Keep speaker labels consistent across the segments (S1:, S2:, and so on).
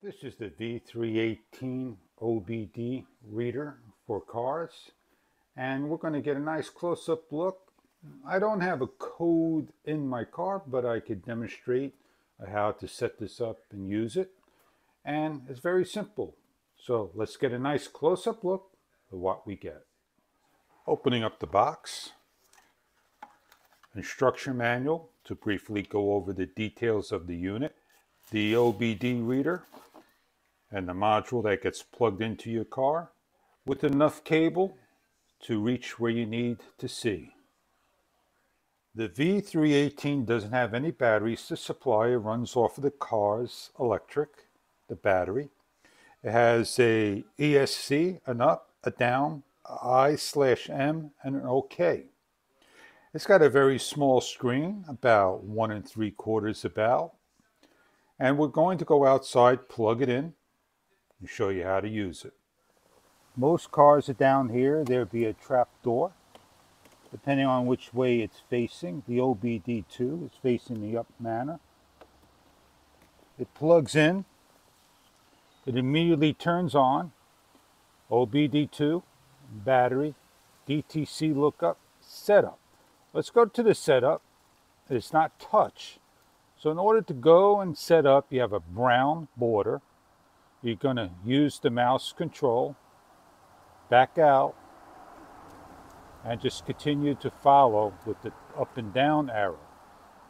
S1: This is the V318 OBD reader for cars, and we're going to get a nice close-up look. I don't have a code in my car, but I could demonstrate how to set this up and use it. And it's very simple. So let's get a nice close-up look of what we get. Opening up the box, instruction manual to briefly go over the details of the unit, the OBD reader, and the module that gets plugged into your car with enough cable to reach where you need to see. The V318 doesn't have any batteries to supply. It runs off of the car's electric, the battery. It has a ESC, an up, a down, a I/M, and an OK. It's got a very small screen, about 1 3/4 about. And we're going to go outside, plug it in, and show you how to use it. Most cars are down here. There'll be a trap door. Depending on which way it's facing, the OBD2 is facing the up manner. It plugs in. It immediately turns on. OBD2, battery, DTC lookup, setup. Let's go to the setup. It's not touch. So in order to go and set up, you have a brown border. You're going to use the mouse control, back out, and just continue to follow with the up and down arrow.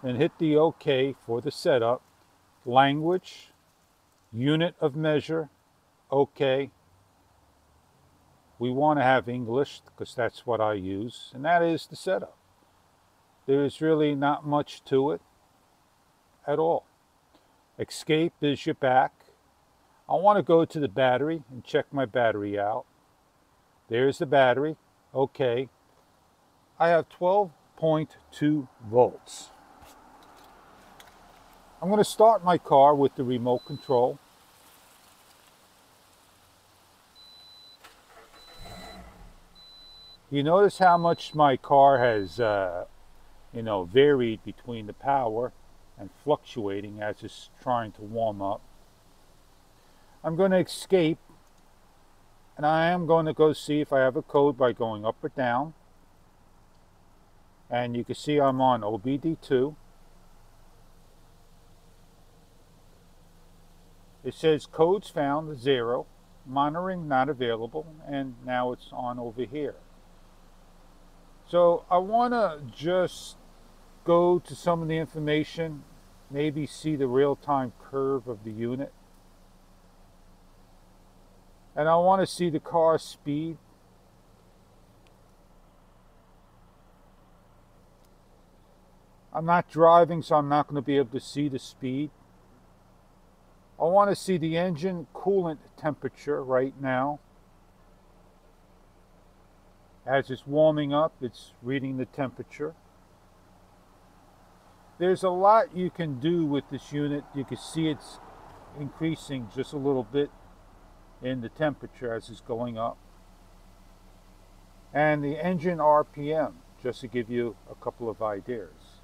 S1: Then hit the OK for the setup. Language, unit of measure, OK. We want to have English because that's what I use, and that is the setup. There is really not much to it at all. Escape is your back. I want to go to the battery and check my battery out. There's the battery. Okay. I have 12.2 volts. I'm going to start my car with the remote control. You notice how much my car has, varied between the power and fluctuating as it's trying to warm up. I'm going to escape, and I am going to go see if I have a code by going up or down. And you can see I'm on OBD2. It says codes found 0, monitoring not available, and now it's on over here. So I want to just go to some of the information, maybe see the real-time curve of the unit. And I want to see the car speed. I'm not driving, so I'm not going to be able to see the speed. I want to see the engine coolant temperature right now. As it's warming up, it's reading the temperature. There's a lot you can do with this unit. You can see it's increasing just a little bit in the temperature as it's going up. And the engine RPM, just to give you a couple of ideas.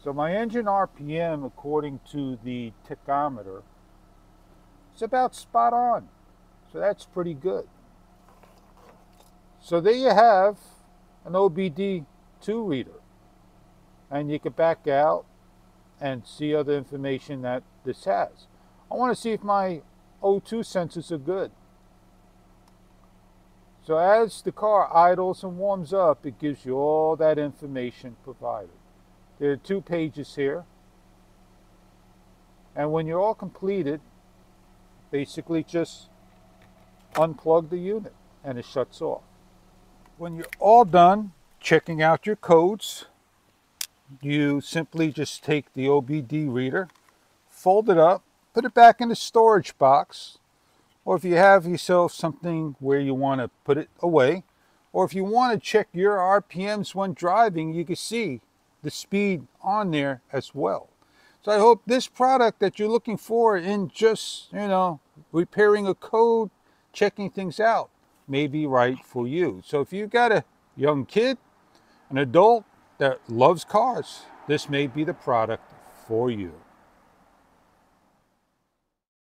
S1: So my engine RPM, according to the tachometer, is about spot on. So that's pretty good. So there you have an OBD2 reader. And you can back out and see other information that this has. I want to see if my O2 sensors are good. So as the car idles and warms up, it gives you all that information provided. There are 2 pages here. And when you're all completed, basically just unplug the unit and it shuts off. When you're all done checking out your codes, you simply just take the OBD reader, fold it up, put it back in the storage box, or if you have yourself something where you want to put it away, or if you want to check your RPMs when driving, you can see the speed on there as well. So I hope this product that you're looking for in just, repairing a code, checking things out, may be right for you. So if you've got a young kid, an adult that loves cars, this may be the product for you.